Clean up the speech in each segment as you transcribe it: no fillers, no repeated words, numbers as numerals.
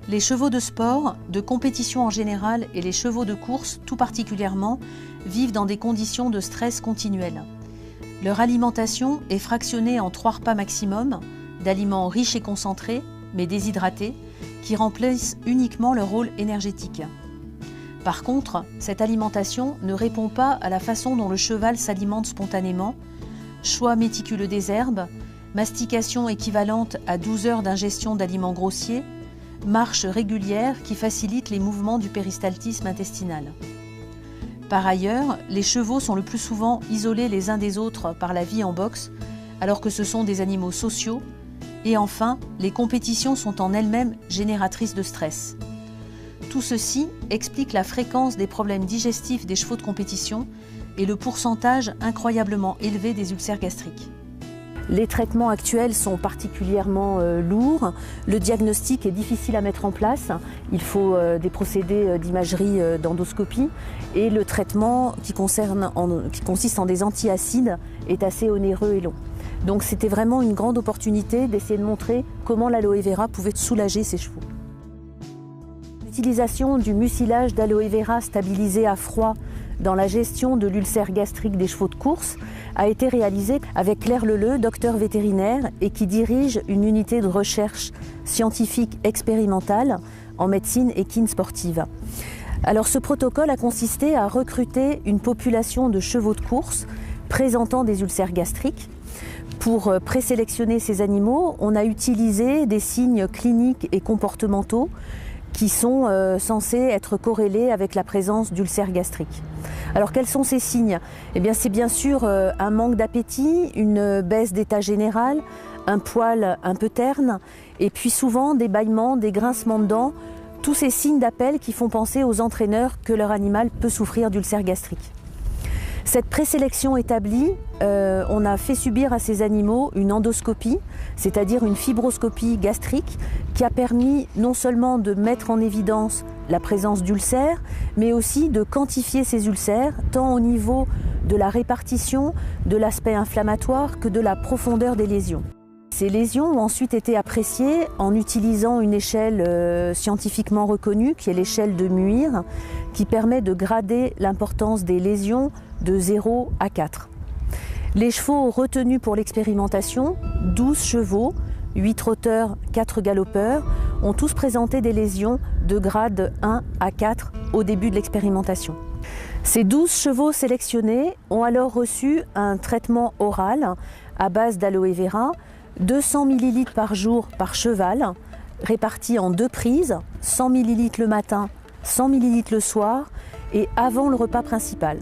Les chevaux de sport, de compétition en général et les chevaux de course tout particulièrement vivent dans des conditions de stress continuel. Leur alimentation est fractionnée en 3 repas maximum, d'aliments riches et concentrés, mais déshydratés, qui remplissent uniquement leur rôle énergétique. Par contre, cette alimentation ne répond pas à la façon dont le cheval s'alimente spontanément, choix méticuleux des herbes, mastication équivalente à 12 heures d'ingestion d'aliments grossiers, marche régulière qui facilite les mouvements du péristaltisme intestinal. Par ailleurs, les chevaux sont le plus souvent isolés les uns des autres par la vie en boxe, alors que ce sont des animaux sociaux. Et enfin, les compétitions sont en elles-mêmes génératrices de stress. Tout ceci explique la fréquence des problèmes digestifs des chevaux de compétition et le pourcentage incroyablement élevé des ulcères gastriques. Les traitements actuels sont particulièrement lourds. Le diagnostic est difficile à mettre en place. Il faut des procédés d'imagerie d'endoscopie. Et le traitement qui consiste en des antiacides est assez onéreux et long. Donc c'était vraiment une grande opportunité d'essayer de montrer comment l'aloe vera pouvait soulager ces chevaux. L'utilisation du mucilage d'aloe vera stabilisé à froid dans la gestion de l'ulcère gastrique des chevaux de course a été réalisée avec Claire Leleu, docteur vétérinaire et qui dirige une unité de recherche scientifique expérimentale en médecine équine sportive. Alors ce protocole a consisté à recruter une population de chevaux de course présentant des ulcères gastriques. Pour présélectionner ces animaux, on a utilisé des signes cliniques et comportementaux qui sont censés être corrélés avec la présence d'ulcères gastriques. Alors quels sont ces signes? Eh bien c'est bien sûr un manque d'appétit, une baisse d'état général, un poil un peu terne, et puis souvent des bâillements, des grincements de dents, tous ces signes d'appel qui font penser aux entraîneurs que leur animal peut souffrir d'ulcères gastriques. Cette présélection établie, on a fait subir à ces animaux une endoscopie, c'est-à-dire une fibroscopie gastrique qui a permis non seulement de mettre en évidence la présence d'ulcères, mais aussi de quantifier ces ulcères, tant au niveau de la répartition, de l'aspect inflammatoire que de la profondeur des lésions. Ces lésions ont ensuite été appréciées en utilisant une échelle scientifiquement reconnue, qui est l'échelle de Muir, qui permet de grader l'importance des lésions de 0 à 4. Les chevaux retenus pour l'expérimentation, 12 chevaux, 8 trotteurs, 4 galopeurs, ont tous présenté des lésions de grade 1 à 4 au début de l'expérimentation. Ces 12 chevaux sélectionnés ont alors reçu un traitement oral à base d'aloe vera, 200 ml par jour par cheval, répartis en 2 prises, 100 ml le matin, 100 ml le soir et avant le repas principal.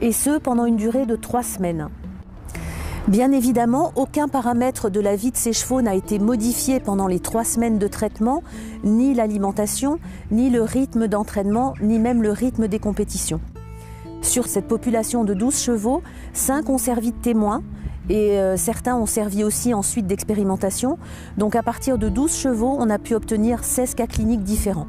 Et ce pendant une durée de 3 semaines. Bien évidemment, aucun paramètre de la vie de ces chevaux n'a été modifié pendant les 3 semaines de traitement, ni l'alimentation, ni le rythme d'entraînement, ni même le rythme des compétitions. Sur cette population de 12 chevaux, 5 ont servi de témoins et certains ont servi aussi ensuite d'expérimentation. Donc à partir de 12 chevaux, on a pu obtenir 16 cas cliniques différents.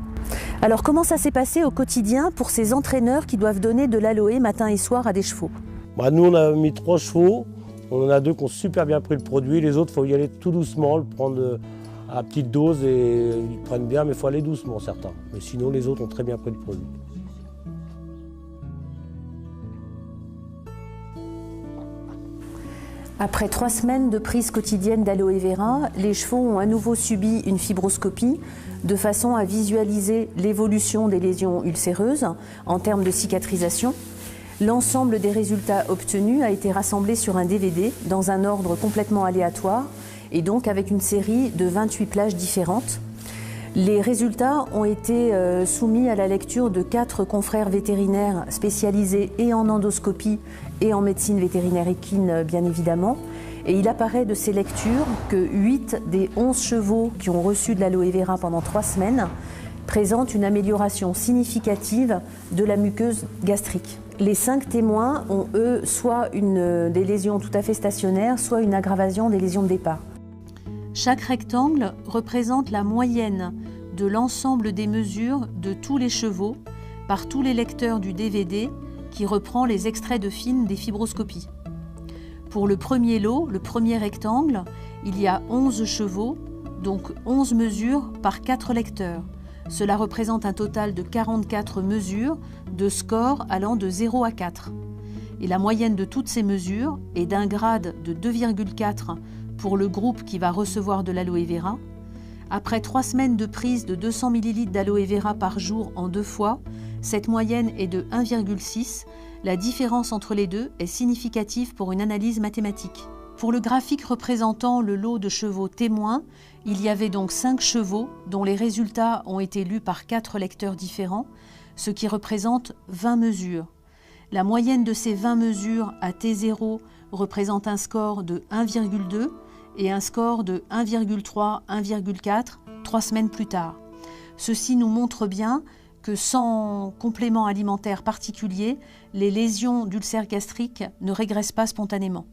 Alors comment ça s'est passé au quotidien pour ces entraîneurs qui doivent donner de l'aloe matin et soir à des chevaux? Nous on a mis 3 chevaux, on en a 2 qui ont super bien pris le produit, les autres il faut y aller tout doucement, le prendre à petite dose et ils prennent bien, mais il faut aller doucement certains. Mais sinon les autres ont très bien pris le produit. Après 3 semaines de prise quotidienne d'aloe vera, les chevaux ont à nouveau subi une fibroscopie de façon à visualiser l'évolution des lésions ulcéreuses en termes de cicatrisation. L'ensemble des résultats obtenus a été rassemblé sur un DVD dans un ordre complètement aléatoire et donc avec une série de 28 plages différentes. Les résultats ont été soumis à la lecture de 4 confrères vétérinaires spécialisés et en endoscopie et en médecine vétérinaire équine, bien évidemment. Et il apparaît de ces lectures que 8 des 11 chevaux qui ont reçu de l'aloe vera pendant 3 semaines présentent une amélioration significative de la muqueuse gastrique. Les 5 témoins ont, eux, soit des lésions tout à fait stationnaires, soit une aggravation des lésions de départ. Chaque rectangle représente la moyenne de l'ensemble des mesures de tous les chevaux par tous les lecteurs du DVD qui reprend les extraits de films des fibroscopies. Pour le premier lot, le premier rectangle, il y a 11 chevaux, donc 11 mesures par 4 lecteurs. Cela représente un total de 44 mesures de score allant de 0 à 4. Et la moyenne de toutes ces mesures est d'un grade de 2,4 pour le groupe qui va recevoir de l'aloe vera. Après 3 semaines de prise de 200 ml d'aloe vera par jour en 2 fois, cette moyenne est de 1,6. La différence entre les deux est significative pour une analyse mathématique. Pour le graphique représentant le lot de chevaux témoins, il y avait donc 5 chevaux dont les résultats ont été lus par 4 lecteurs différents, ce qui représente 20 mesures. La moyenne de ces 20 mesures à T0 représente un score de 1,2 et un score de 1,3, 1,4, 3 semaines plus tard. Ceci nous montre bien que sans complément alimentaire particulier, les lésions d'ulcères gastriques ne régressent pas spontanément.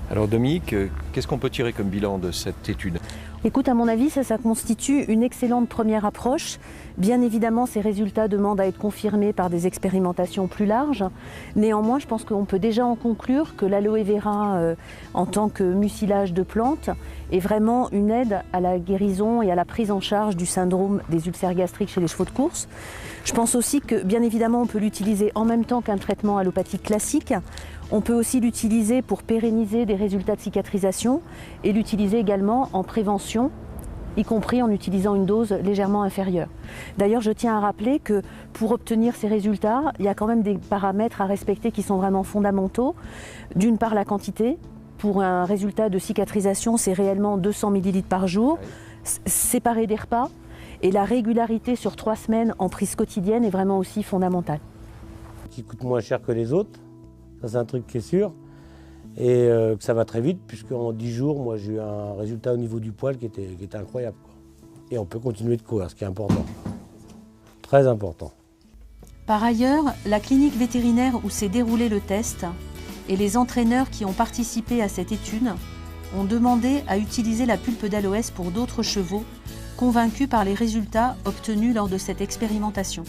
Alors Dominique, qu'est-ce qu'on peut tirer comme bilan de cette étude ? Écoute, à mon avis, ça constitue une excellente première approche. Bien évidemment, ces résultats demandent à être confirmés par des expérimentations plus larges. Néanmoins, je pense qu'on peut déjà en conclure que l'aloe vera, en tant que mucilage de plantes, est vraiment une aide à la guérison et à la prise en charge du syndrome des ulcères gastriques chez les chevaux de course. Je pense aussi que, bien évidemment, on peut l'utiliser en même temps qu'un traitement allopathique classique. On peut aussi l'utiliser pour pérenniser des résultats de cicatrisation et l'utiliser également en prévention, y compris en utilisant une dose légèrement inférieure. D'ailleurs, je tiens à rappeler que pour obtenir ces résultats, il y a quand même des paramètres à respecter qui sont vraiment fondamentaux. D'une part, la quantité. Pour un résultat de cicatrisation, c'est réellement 200 ml par jour, séparé des repas. Et la régularité sur 3 semaines en prise quotidienne est vraiment aussi fondamentale. Qui coûte moins cher que les autres, ça c'est un truc qui est sûr. Et que ça va très vite, puisqu'en 10 jours, moi j'ai eu un résultat au niveau du poil qui était incroyable, quoi. Et on peut continuer de courir, ce qui est important. Très important. Par ailleurs, la clinique vétérinaire où s'est déroulé le test et les entraîneurs qui ont participé à cette étude ont demandé à utiliser la pulpe d'aloès pour d'autres chevaux, convaincus par les résultats obtenus lors de cette expérimentation.